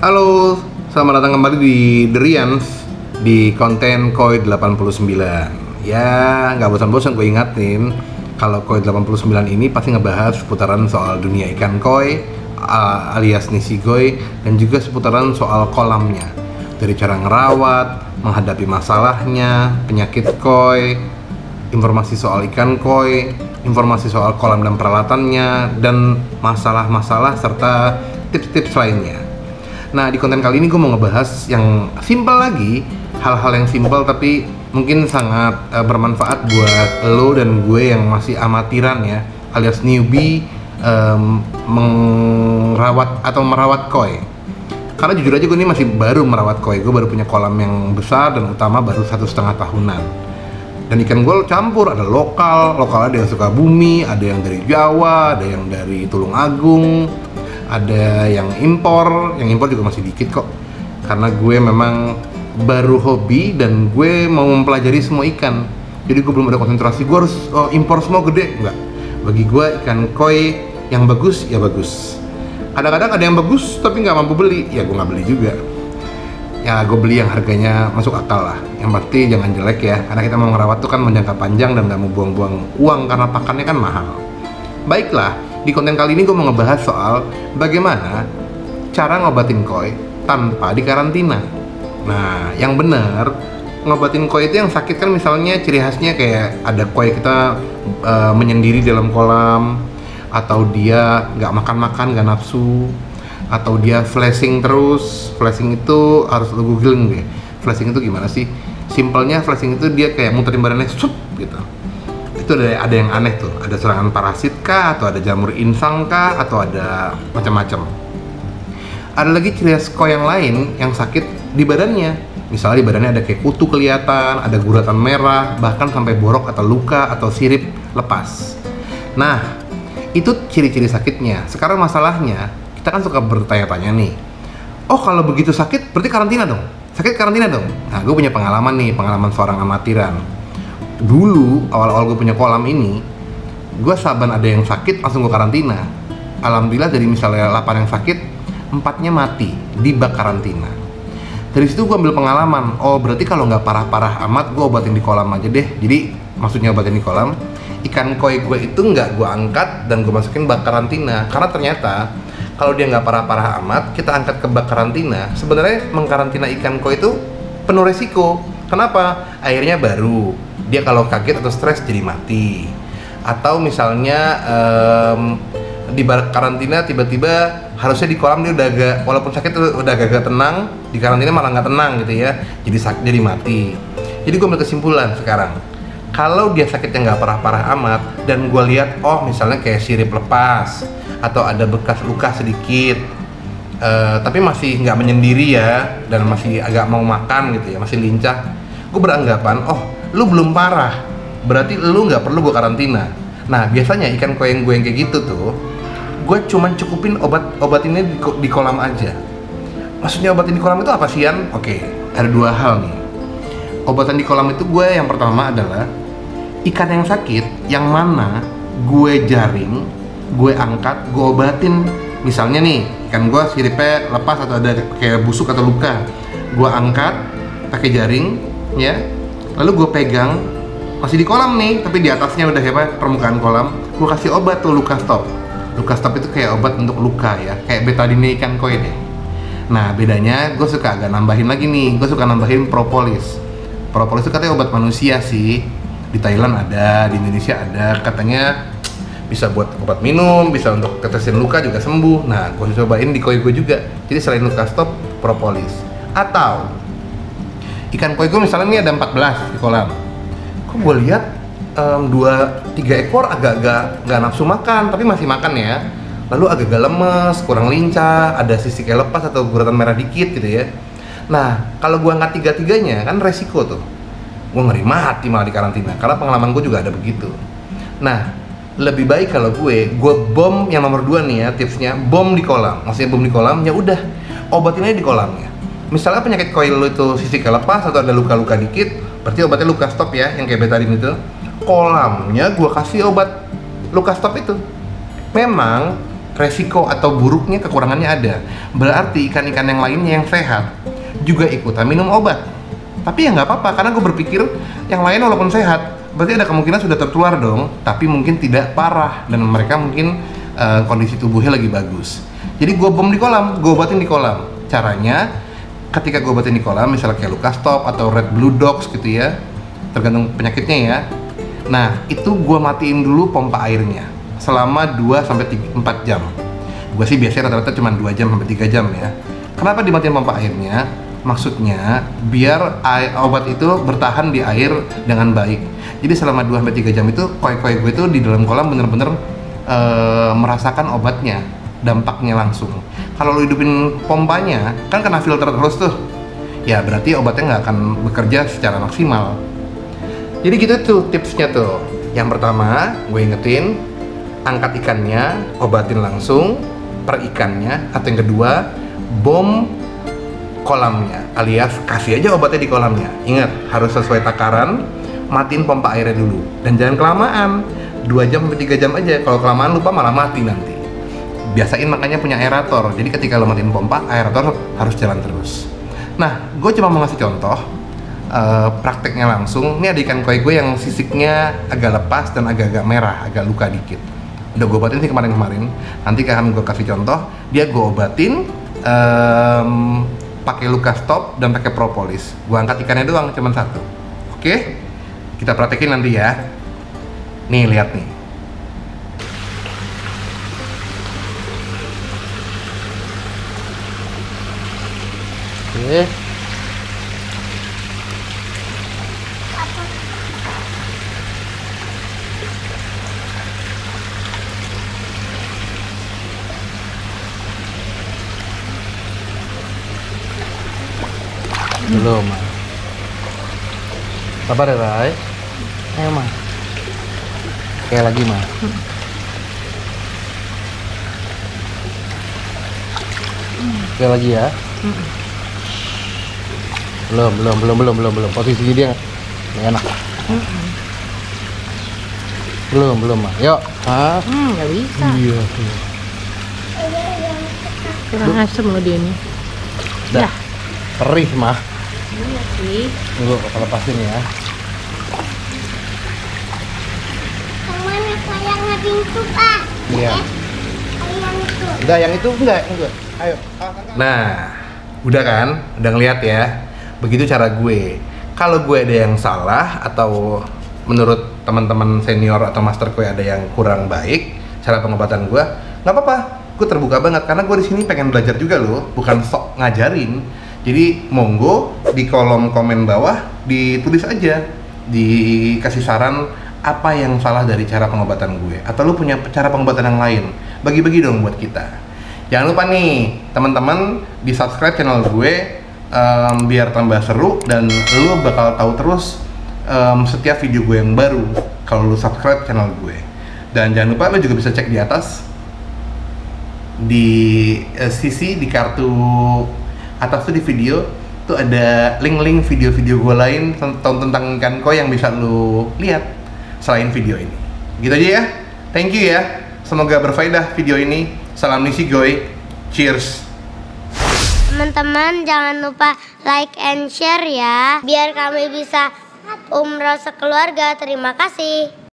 Halo, selamat datang kembali di The Rians di konten Koi 89. Ya, nggak bosan-bosan gue ingatin kalau Koi 89 ini pasti ngebahas seputaran soal dunia ikan koi alias Nisigoi, dan juga seputaran soal kolamnya, dari cara ngerawat, menghadapi masalahnya, penyakit koi, informasi soal ikan koi, informasi soal kolam dan peralatannya, dan masalah-masalah serta tips-tips lainnya. Nah, di konten kali ini gue mau ngebahas yang simpel lagi, hal-hal yang simpel tapi mungkin sangat bermanfaat buat lo dan gue yang masih amatiran ya, alias newbie merawat koi. Karena jujur aja gue ini masih baru merawat koi, gue baru punya kolam yang besar dan utama baru 1,5 tahunan. Dan ikan gue campur, ada lokal ada yang Sukabumi, ada yang dari Jawa, ada yang dari Tulungagung, ada yang impor juga masih dikit kok, karena gue memang baru hobi dan gue mau mempelajari semua ikan. Jadi gue belum ada konsentrasi gue harus impor semua gede, enggak. Bagi gue ikan koi yang bagus ya bagus. Kadang-kadang ada yang bagus tapi nggak mampu beli, ya gue nggak beli juga. Ya gue beli yang harganya masuk akal lah. Yang pasti jangan jelek ya, karena kita mau ngerawat tuh kan menjangka panjang dan nggak mau buang-buang uang karena pakannya kan mahal. Baiklah, di konten kali ini gue mau ngebahas soal bagaimana cara ngobatin koi tanpa dikarantina. Nah, yang benar ngobatin koi itu yang sakit kan misalnya ciri khasnya kayak ada koi kita menyendiri dalam kolam, atau dia nggak makan-makan, nggak nafsu, atau dia flashing terus. Flashing itu harus lu googling deh. Flashing itu gimana sih? Simpelnya flashing itu dia kayak muterin badannya sup gitu. Itu ada yang aneh tuh, ada serangan parasit kah, atau ada jamur insang kah, atau ada macam-macam. Ada lagi ciri khas koi yang lain yang sakit di badannya. Misalnya di badannya ada kayak kutu kelihatan, ada guratan merah, bahkan sampai borok atau luka atau sirip lepas. Nah, itu ciri-ciri sakitnya. Sekarang masalahnya, kita kan suka bertanya-tanya nih, oh kalau begitu sakit berarti karantina dong? Sakit karantina dong? Nah, gue punya pengalaman nih, pengalaman seorang amatiran. Dulu awal-awal gue punya kolam ini, gue saban ada yang sakit langsung gue karantina. Alhamdulillah dari misalnya 8 yang sakit, 4-nya mati di bak karantina. Dari situ gue ambil pengalaman, oh berarti kalau nggak parah-parah amat gue obatin di kolam aja deh. Jadi maksudnya obatin di kolam, ikan koi gue itu nggak gue angkat dan gue masukin bak karantina. Karena ternyata kalau dia nggak parah-parah amat, kita angkat ke bak karantina, sebenarnya mengkarantina ikan koi itu penuh resiko. Kenapa? Airnya baru, dia kalau kaget atau stres jadi mati. Atau misalnya di bar karantina tiba-tiba harusnya di kolam dia udah agak, walaupun sakit udah agak tenang, di karantina malah nggak tenang gitu ya, jadi sakit, jadi mati. Jadi gue ambil kesimpulan sekarang, kalau dia sakitnya nggak parah-parah amat dan gue lihat oh misalnya kayak sirip lepas atau ada bekas luka sedikit, tapi masih nggak menyendiri ya, dan masih agak mau makan gitu ya, masih lincah, gue beranggapan oh lu belum parah, berarti lu nggak perlu gue karantina. Nah biasanya ikan koi yang gue yang kayak gitu tuh, gue cuman cukupin obatinnya di kolam aja. Maksudnya obatin di kolam itu apa sih, Yan? Oke, ada 2 hal nih. Obatan di kolam itu gue yang pertama adalah ikan yang sakit, yang mana gue jaring, gue angkat, gue obatin. Misalnya nih, ikan gue siripnya lepas atau ada kayak busuk atau luka, gue angkat pakai jaring, ya. Lalu gue pegang, masih di kolam nih, tapi di atasnya udah kayak permukaan kolam, gue kasih obat tuh luka stop. Luka stop itu kayak obat untuk luka ya, kayak betadine ikan koi deh. Nah bedanya gue suka agak nambahin lagi nih, gue suka nambahin propolis. Propolis itu katanya obat manusia sih, di Thailand ada, di Indonesia ada, katanya bisa buat obat minum, bisa untuk tetesin luka juga sembuh. Nah gue cobain di koi gue juga, jadi selain luka stop, propolis. Atau ikan koi gue misalnya ini ada 14 di kolam, kok gue lihat 2-3 ekor agak-agak nggak nafsu makan, tapi masih makan ya. Lalu agak-agak lemes, kurang lincah, ada sisiknya lepas atau guratan merah dikit gitu ya. Nah, kalau gua angkat tiga-tiganya kan resiko tuh. Gua ngeri mati malah di karantina, karena pengalaman gua juga ada begitu. Nah, lebih baik kalau gue bom yang nomor 2 nih ya tipsnya, bom di kolam. Maksudnya bom di kolam, ya udah obatin aja di kolamnya. Misalnya penyakit koi lu itu sisiknya lepas atau ada luka-luka dikit, berarti obatnya luka stop ya, yang kayak betadine itu. Kolamnya gua kasih obat luka stop itu. Memang resiko atau buruknya kekurangannya ada. Berarti ikan-ikan yang lainnya yang sehat juga ikutan minum obat. Tapi ya nggak apa-apa, karena gue berpikir yang lain walaupun sehat, berarti ada kemungkinan sudah tertular dong, tapi mungkin tidak parah dan mereka mungkin kondisi tubuhnya lagi bagus. Jadi gue bom di kolam, gue obatin di kolam. Caranya, ketika gue obatin di kolam, misalnya kayak luka stop atau red blue dogs gitu ya, tergantung penyakitnya ya. Nah, itu gue matiin dulu pompa airnya selama 2-4 jam. Gue sih biasanya rata-rata cuma 2 jam sampai 3 jam ya. Kenapa dimatiin pompa airnya? Maksudnya biar obat itu bertahan di air dengan baik. Jadi selama 2-3 jam itu koi-koi gue itu di dalam kolam bener-bener merasakan obatnya, dampaknya langsung. Kalau lu hidupin pompanya, kan kena filter terus tuh. Ya berarti obatnya nggak akan bekerja secara maksimal. Jadi gitu tuh tipsnya tuh. Yang pertama, gue ingetin, angkat ikannya, obatin langsung per ikannya. Atau yang kedua, bom kolamnya, alias kasih aja obatnya di kolamnya. Ingat, harus sesuai takaran, matiin pompa airnya dulu. Dan jangan kelamaan, 2 jam sampai 3 jam aja. Kalau kelamaan lupa malah mati nanti. Biasain makanya punya aerator. Jadi ketika lo matiin pompa, aerator harus jalan terus. Nah, gue cuma mau ngasih contoh prakteknya langsung. Ini ada ikan koi gue yang sisiknya agak lepas dan agak-agak merah, agak luka dikit. Udah gue obatin sih kemarin-kemarin. Nanti akan gue kasih contoh. Dia gue obatin pakai luka stop dan pakai propolis. Gue angkat ikannya doang, cuma 1. Oke? Kita praktekin nanti ya. Nih, lihat nih. Oke. Belum, Ma. Sabar ya, Rai. Ayo, Ma. Kayak lagi, Ma. Kayak lagi ya. Belum. Posisi dia nggak enak. Belum, Ma. Yuk. Ah. Nggak bisa. Iya. Kurang asem loh dia ini. Dah. Perih, Ma. Iya sih. Tunggu, aku lepasin ya. Mana sayang itu, Pak? Iya. Yang itu. Udah, yang itu enggak. Ayo. Nah, udah kan? Udah ngeliat ya? Begitu cara gue. Kalau gue ada yang salah atau menurut teman-teman senior atau master koi ada yang kurang baik cara pengobatan gue, nggak apa-apa. Gue terbuka banget karena gue di sini pengen belajar juga loh, bukan sok ngajarin. Jadi monggo di kolom komen bawah ditulis aja, dikasih saran apa yang salah dari cara pengobatan gue, atau lu punya cara pengobatan yang lain, bagi-bagi dong buat kita. Jangan lupa nih teman-teman di subscribe channel gue biar tambah seru dan lu bakal tahu terus setiap video gue yang baru kalau lu subscribe channel gue. Dan jangan lupa lu juga bisa cek di atas di sisi di kartu atas tuh di video tuh ada link-link video-video gue lain tentang ikan koi yang bisa lu lihat selain video ini. Gitu aja ya. Thank you ya. Semoga berfaedah video ini. Salam Nishigoi. Cheers. Teman-teman jangan lupa like and share ya, biar kami bisa umroh sekeluarga. Terima kasih.